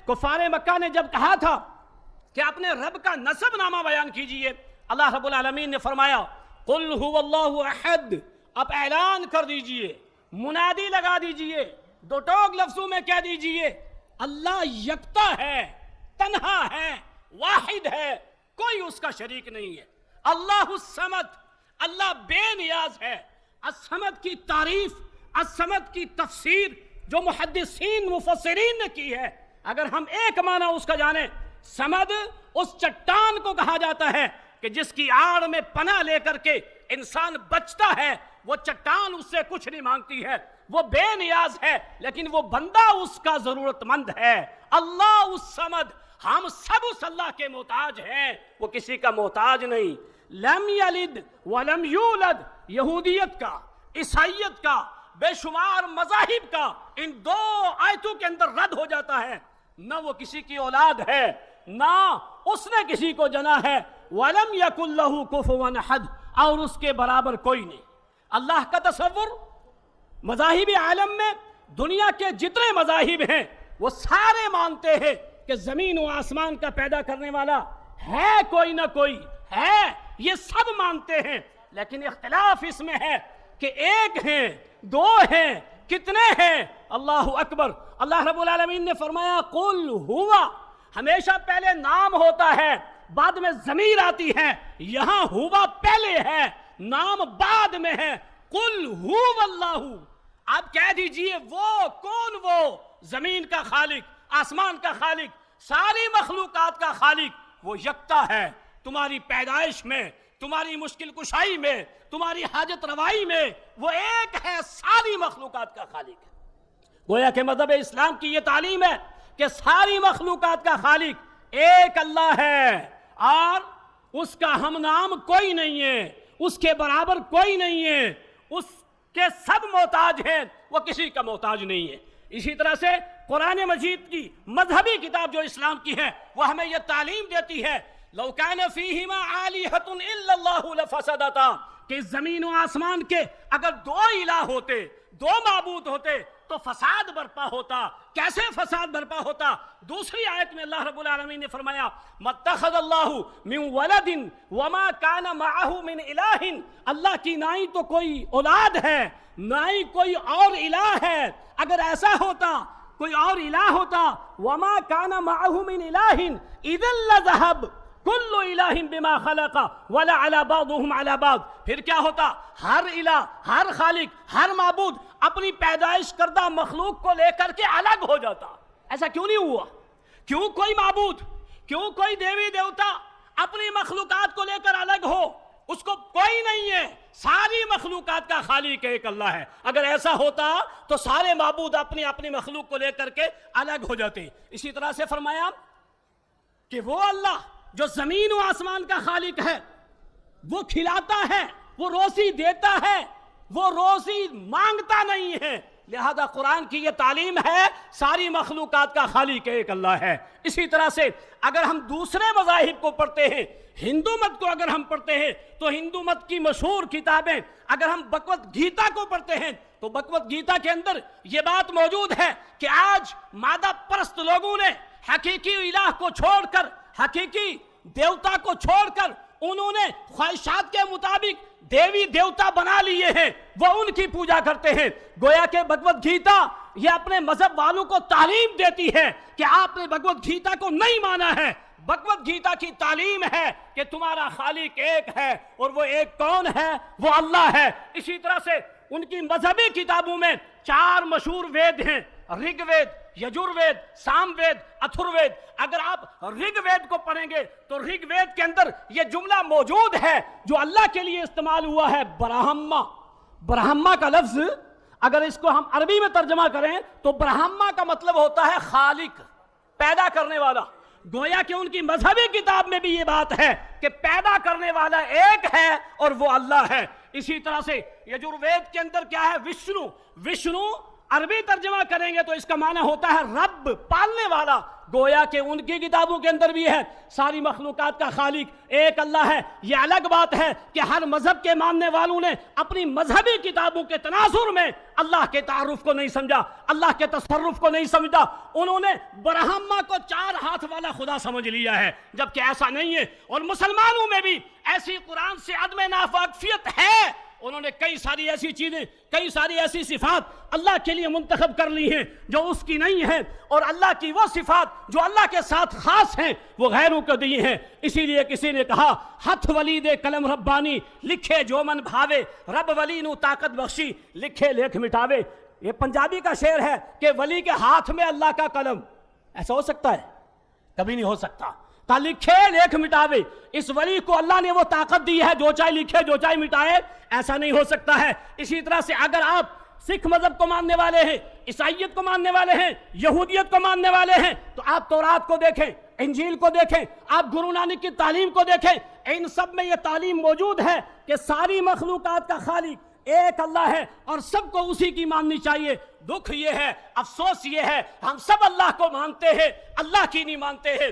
کفار مکہ نے جب کہا تھا کہ اپنے رب کا نسب نامہ بیان کیجئے، اللہ رب العالمین نے فرمایا قل هو اللہ احد، اب اعلان کر دیجئے، منادی لگا دیجئے، دو ٹوک لفظوں میں کہہ دیجئے اللہ یکتا ہے، تنہا ہے، واحد ہے، کوئی اس کا شریک نہیں ہے۔ اللہ الصمد، اللہ بے نیاز ہے۔ الصمد کی تعریف، الصمد کی تفسیر جو محدثین مفسرین نے کی ہے، اگر ہم ایک معنی اس کا جانیں، صمد اس چٹان کو کہا جاتا ہے کہ جس کی آڑ میں پناہ لے کر کے انسان بچتا ہے، وہ چٹان اس سے کچھ نہیں مانگتی ہے، وہ بے نیاز ہے، لیکن وہ بندہ اس کا ضرورت مند ہے۔ اللہ الصمد، ہم سب اس اللہ کے محتاج ہیں، وہ کسی کا محتاج نہیں۔ لم یلد ولم یولد، یہودیت کا، عیسائیت کا، بے شمار مذاہب کا ان دو آیتوں کے اندر رد ہو جاتا ہے۔ نہ وہ کسی کی اولاد ہے، نہ اس نے کسی کو جنا ہے۔ وَلَمْ يَكُنْ لَهُ كُفُوًا أَحَدٌ، اور اس کے برابر کوئی نہیں۔ اللہ کا تصور مذاہبی عالم میں دنیا کے جتنے مذاہب ہیں وہ سارے مانتے ہیں کہ زمین و آسمان کا پیدا کرنے والا ہے کوئی نہ کوئی ہے، یہ سب مانتے ہیں، لیکن اختلاف اس میں ہے کہ ایک ہیں، دو ہیں، کتنے ہیں۔ اللہ اکبر۔ اللہ رب العالمین نے فرمایا قل ہوا، ہمیشہ پہلے نام ہوتا ہے بعد میں ضمیر آتی ہے، یہاں ہوا پہلے ہے نام بعد میں ہے۔ قل ہو اللہ، آپ کہہ دیجئے وہ کون، وہ زمین کا خالق، آسمان کا خالق، ساری مخلوقات کا خالق، وہ یکتا ہے۔ تمہاری پیدائش میں، تمہاری مشکل کشائی میں، تمہاری حاجت روائی میں وہ ایک ہے، ساری مخلوقات کا خالق ہے۔ گویا کہ مذہب اسلام کی یہ تعلیم ہے کہ ساری مخلوقات کا خالق ایک اللہ ہے، اور اس کا ہم نام کوئی نہیں ہے، اس کے برابر کوئی نہیں ہے، اس کے سب محتاج ہیں، وہ کسی کا محتاج نہیں ہے۔ اسی طرح سے قرآن مجید کی مذہبی کتاب جو اسلام کی ہے وہ ہمیں یہ تعلیم دیتی ہے لو کان فیہما آلہۃ الا اللہ لفسدتا، کہ زمین و آسمان کے اگر دو الہ ہوتے، دو معبود ہوتے تو فساد برپا ہوتا۔ کیسے فساد برپا ہوتا؟ دوسری آیت میں اللہ رب العالمین نے فرمایا مَتَّخَذَ اللَّهُ مِن وَلَدٍ وَمَا كَانَ مَعَهُ مِنْ إِلَٰهٍ، اللہ کی نہ ہی تو کوئی اولاد ہے، نہ ہی کوئی اور الہ ہے۔ اگر ایسا ہوتا، کوئی اور الہ ہوتا، وَمَا كَانَ مَعَهُ مِنْ إِلَٰهٍ إِذًا لَذَهَبَ كُلُّ إِلَٰهٍ بِمَا خَلَقَ وَلَعَلَى بَعْضُهُمْ عَلَى بَعْضٍ۔ پھر کیا ہوتا؟ ہر الہ، ہر خالق، ہر معبود اپنی پیدائش کردہ مخلوق کو لے کر کے الگ ہو جاتا۔ ایسا کیوں نہیں ہوا؟ کیوں کوئی معبود، کیوں کوئی دیوی دیوتا اپنی مخلوقات کو لے کر الگ ہو؟ اس کو کوئی نہیں ہے، ساری مخلوقات کا خالق ایک اللہ ہے۔ اگر ایسا ہوتا تو سارے معبود اپنی اپنی مخلوق کو لے کر کے الگ ہو جاتے۔ اسی طرح سے فرمایا کہ وہ اللہ جو زمین و آسمان کا خالق ہے، وہ کھلاتا ہے، وہ روزی دیتا ہے، وہ روزی مانگتا نہیں ہے۔ لہذا قرآن کی یہ تعلیم ہے ساری مخلوقات کا خالق ایک اللہ ہے۔ اسی طرح سے اگر ہم دوسرے مذاہب کو پڑھتے ہیں، ہندو مت کو اگر ہم پڑھتے ہیں تو ہندو مت کی مشہور کتابیں، اگر ہم بھگوت گیتا کو پڑھتے ہیں تو بھگوت گیتا کے اندر یہ بات موجود ہے کہ آج مادہ پرست لوگوں نے حقیقی الہ کو چھوڑ کر، حقیقی دیوتا کو چھوڑ کر انہوں نے خواہشات کے مطابق دیوی دیوتا بنا لیے ہیں، وہ ان کی پوجا کرتے ہیں۔ گویا کہ بھگوت گیتا یہ اپنے مذہب والوں کو تعلیم دیتی ہے کہ آپ نے بھگوت گیتا کو نہیں مانا ہے۔ بھگوت گیتا کی تعلیم ہے کہ تمہارا خالق ایک ہے، اور وہ ایک کون ہے؟ وہ اللہ ہے۔ اسی طرح سے ان کی مذہبی کتابوں میں 4 مشہور وید ہیں، رگ وید، یجور وید، سام وید، اتھر وید۔ اگر آپ رگ وید کو پڑھیں گے تو رگ وید کے اندر یہ جملہ موجود ہے جو اللہ کے لیے استعمال ہوا ہے، برہما۔ برہما کا لفظ اگر اس کو ہم عربی میں ترجمہ کریں تو برہما کا مطلب ہوتا ہے خالق، پیدا کرنے والا۔ گویا کہ ان کی مذہبی کتاب میں بھی یہ بات ہے کہ پیدا کرنے والا ایک ہے اور وہ اللہ ہے۔ اسی طرح سے یجور وید کے اندر کیا ہے؟ وشنو۔ وشنو عربی ترجمہ کریں گے تو اس کا معنی ہوتا ہے رب، پالنے والا، گویا کہ ان کی کتابوں کے اندر بھی ہے ساری مخلوقات کا خالق ایک اللہ ہے۔ یہ الگ بات ہے کہ ہر مذہب کے ماننے والوں نے اپنی مذہبی کتابوں کے تناظر میں اللہ کے تعارف کو نہیں سمجھا، اللہ کے تصرف کو نہیں سمجھا، انہوں نے برہما کو 4 ہاتھ والا خدا سمجھ لیا ہے، جبکہ ایسا نہیں ہے۔ اور مسلمانوں میں بھی ایسی قرآن سے عدم ناواقفیت ہے، انہوں نے کئی ساری ایسی چیزیں، کئی ساری ایسی صفات اللہ کے لیے منتخب کر لی ہیں جو اس کی نہیں ہیں، اور اللہ کی وہ صفات جو اللہ کے ساتھ خاص ہیں وہ غیروں کو دی ہیں۔ اسی لیے کسی نے کہا ہتھ ولی دے قلم ربانی لکھے جو من بھاوے، رب ولی نو طاقت بخشی لکھے لکھ مٹاوے۔ یہ پنجابی کا شعر ہے کہ ولی کے ہاتھ میں اللہ کا قلم، ایسا ہو سکتا ہے؟ کبھی نہیں ہو سکتا۔ تا لکھے لکھ مٹاوے، اس ولی کو اللہ نے وہ طاقت دی ہے جو چاہے لکھے جو چاہے مٹائے، ایسا نہیں ہو سکتا ہے۔ اسی طرح سے اگر آپ سکھ مذہب کو ماننے والے ہیں، عیسائیت کو ماننے والے ہیں، یہودیت کو ماننے والے ہیں، تو آپ تورات کو دیکھیں، انجیل کو دیکھیں، آپ گرو نانک کی تعلیم کو دیکھیں، ان سب میں یہ تعلیم موجود ہے کہ ساری مخلوقات کا خالق ایک اللہ ہے اور سب کو اسی کی ماننی چاہیے۔ دکھ یہ ہے، افسوس یہ ہے، ہم سب اللہ کو مانتے ہیں، اللہ کی نہیں مانتے ہیں۔